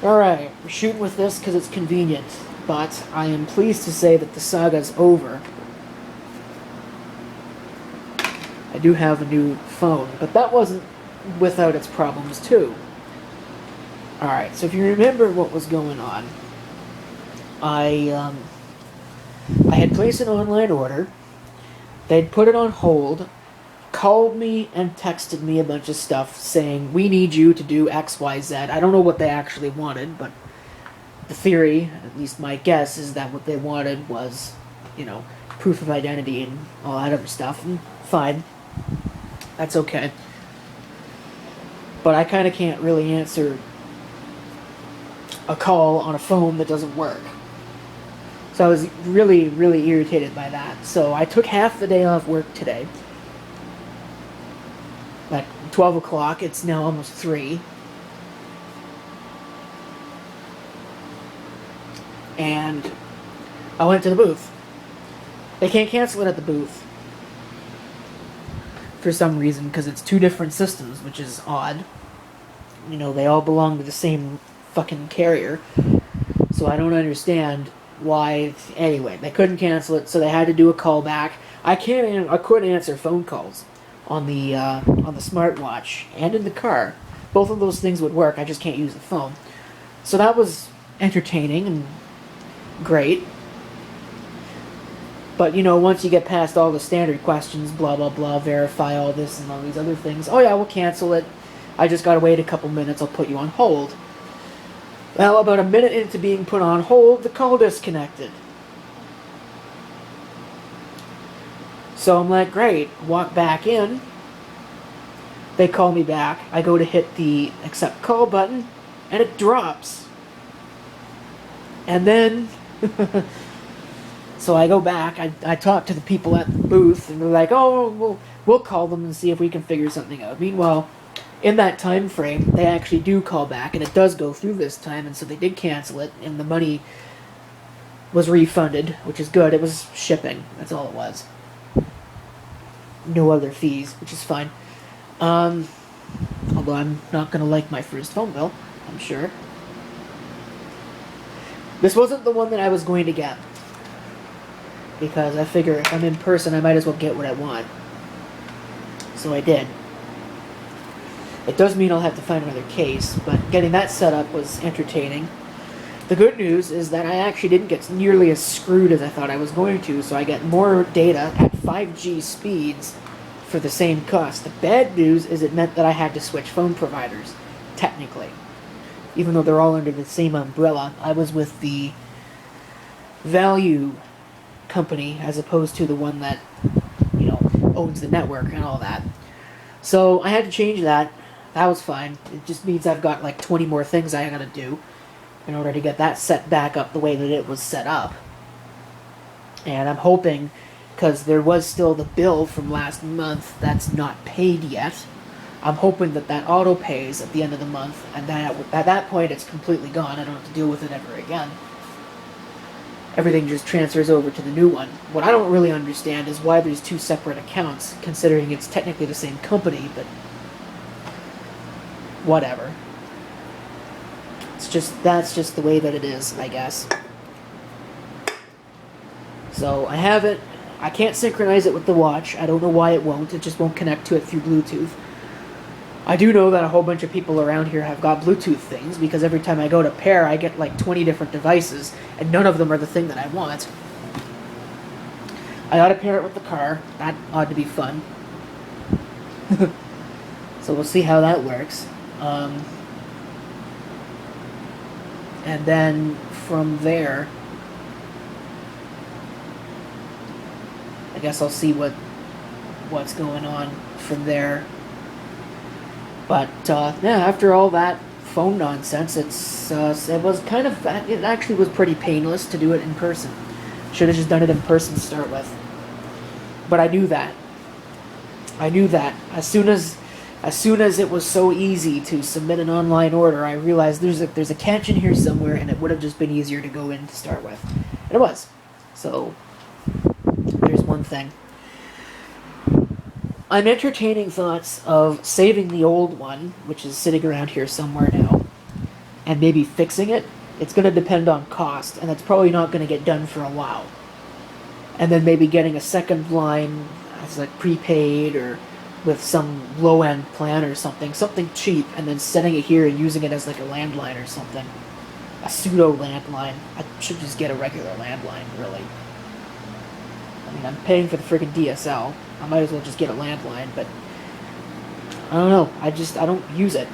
Alright, we're shooting with this because it's convenient, but I am pleased to say that the saga's over. I do have a new phone, but that wasn't without its problems too. Alright, so if you remember what was going on, I had placed an online order. They'd put it on hold, called me and texted me a bunch of stuff saying, we need you to do XYZ. I don't know what they actually wanted, but the theory, at least my guess, is that what they wanted was, proof of identity and all that other stuff. And fine. That's okay. But I kind of can't really answer a call on a phone that doesn't work. So I was really, really irritated by that. So I took half the day off work today. At 12 o'clock, it's now almost 3. And I went to the booth. They can't cancel it at the booth. For some reason, because it's 2 different systems, which is odd. They all belong to the same fucking carrier. So I don't understand why. Anyway, they couldn't cancel it, so they had to do a callback. I couldn't answer phone calls on the smartwatch and in the car. Both of those things would work. I just can't use the phone. So that was entertaining and great. But once you get past all the standard questions, blah blah blah, verify all this and all these other things. Oh yeah, we'll cancel it. I just gotta wait a couple minutes. I'll put you on hold. Well, about a minute into being put on hold, the call disconnected. So I'm like, great. Walk back in. They call me back. I go to hit the accept call button, and it drops. And then, so I go back. I talk to the people at the booth, and they're like, oh, we'll call them and see if we can figure something out. Meanwhile, in that time frame, they actually do call back, and it does go through this time, and so they did cancel it, and the money was refunded, which is good. It was shipping. That's all it was. No other fees, which is fine. Although I'm not going to like my first phone bill, I'm sure. This wasn't the one that I was going to get, because I figure if I'm in person, I might as well get what I want. So I did. It does mean I'll have to find another case, but getting that set up was entertaining. The good news is that I actually didn't get nearly as screwed as I thought I was going to, so I get more data at 5G speeds for the same cost. The bad news is it meant that I had to switch phone providers, technically. Even though they're all under the same umbrella, I was with the value company as opposed to the one that, owns the network and all that. So I had to change that. That was fine. It just means I've got like 20 more things I gotta do in order to get that set back up the way that it was set up. And I'm hoping, because there was still the bill from last month that's not paid yet, I'm hoping that auto pays at the end of the month, and that at that point it's completely gone. I don't have to deal with it ever again. Everything just transfers over to the new one. What I don't really understand is why there's 2 separate accounts, considering it's technically the same company, but whatever. That's just the way that it is, I guess. So I have it. I can't synchronize it with the watch. I don't know why it won't. It just won't connect to it through Bluetooth. I do know that a whole bunch of people around here have got Bluetooth things, because every time I go to pair, I get like 20 different devices, and none of them are the thing that I want. I ought to pair it with the car. That ought to be fun. So we'll see how that works. And then from there, I guess I'll see what's going on from there. But after all that phone nonsense, it actually was pretty painless to do it in person. Should have just done it in person to start with. But I knew that. As soon as it was so easy to submit an online order, I realized there's a catch in here somewhere, and it would have just been easier to go in to start with. And it was. So there's one thing. I'm entertaining thoughts of saving the old one, which is sitting around here somewhere now, and maybe fixing it, it's going to depend on cost, and that's probably not going to get done for a while. And then maybe getting a second line as like prepaid or with some low-end plan or something cheap, and then setting it here and using it as like a landline or something. A pseudo landline. I should just get a regular landline, really. I mean, I'm paying for the freaking DSL. I might as well just get a landline, but I don't know. I don't use it.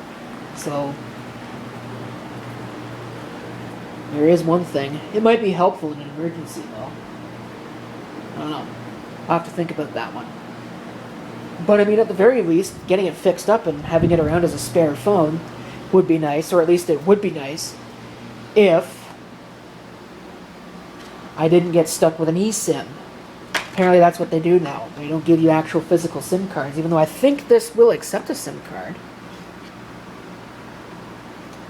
So there is one thing. It might be helpful in an emergency, though. I don't know. I'll have to think about that one. But I mean, at the very least, getting it fixed up and having it around as a spare phone would be nice, or at least it would be nice if I didn't get stuck with an eSIM. Apparently that's what they do now. They don't give you actual physical SIM cards, even though I think this will accept a SIM card.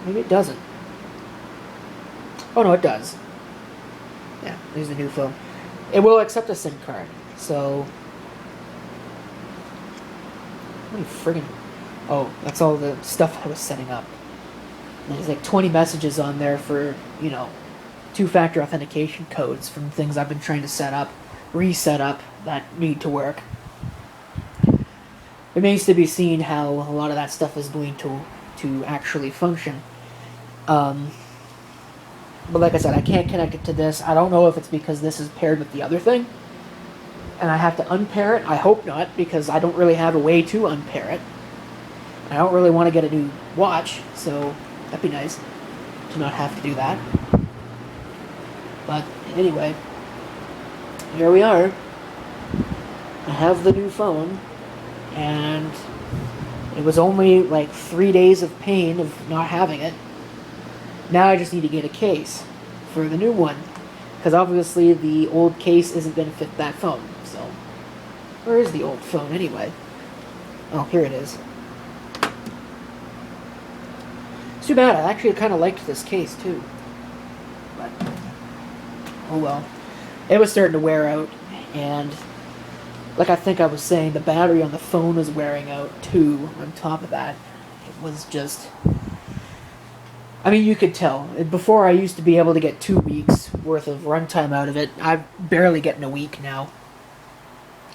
Maybe it doesn't. Oh no, it does. Yeah, there's the new phone. It will accept a SIM card, so... What friggin'... Oh, that's all the stuff I was setting up. There's like 20 messages on there for, you know, two-factor authentication codes from things I've been trying to set up, reset up, that need to work. It remains to be seen how a lot of that stuff is going to actually function. But like I said, I can't connect it to this. I don't know if it's because this is paired with the other thing, and I have to unpair it. I hope not, because I don't really have a way to unpair it. I don't really want to get a new watch, so that'd be nice to not have to do that. But anyway, here we are. I have the new phone, and it was only like 3 days of pain of not having it. Now I just need to get a case for the new one, because obviously the old case isn't going to fit that phone. So, where is the old phone anyway? Oh, here it is. It's too bad. I actually kind of liked this case too, but oh well. It was starting to wear out, and like I think I was saying, the battery on the phone was wearing out too. On top of that, it was just... I mean, you could tell. Before, I used to be able to get 2 weeks worth of runtime out of it. I'm barely getting a week now.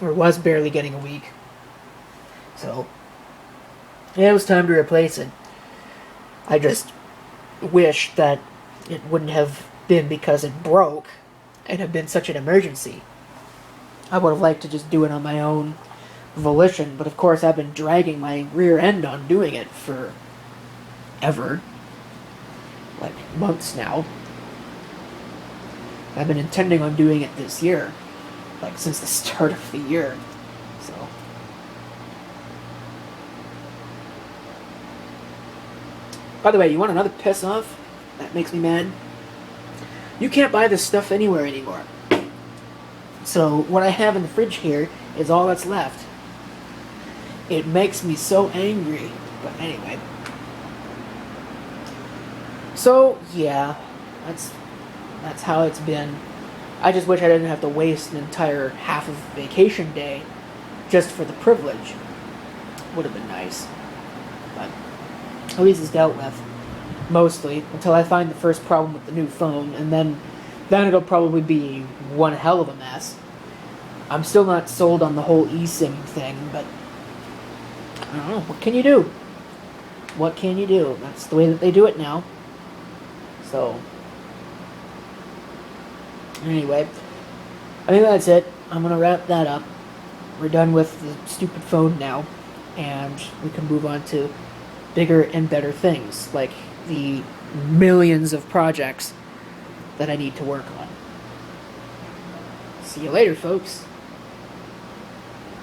Or was barely getting a week. So, yeah, it was time to replace it. I just wish that it wouldn't have been because it broke and have been such an emergency. I would have liked to just do it on my own volition, but of course I've been dragging my rear end on doing it for ever. Like months now. I've been intending on doing it this year, like since the start of the year. So, by the way, you want another piss off? That makes me mad. You can't buy this stuff anywhere anymore. So what I have in the fridge here is all that's left. It makes me so angry. But anyway. So, yeah, that's how it's been. I just wish I didn't have to waste an entire half of vacation day just for the privilege. Would have been nice. But at least it's dealt with. Mostly, until I find the first problem with the new phone, and then it'll probably be one hell of a mess. I'm still not sold on the whole eSIM thing, but I don't know, what can you do? What can you do? That's the way that they do it now. So, anyway, I think that's it. I'm going to wrap that up. We're done with the stupid phone now, and we can move on to bigger and better things, like the millions of projects that I need to work on. See you later, folks.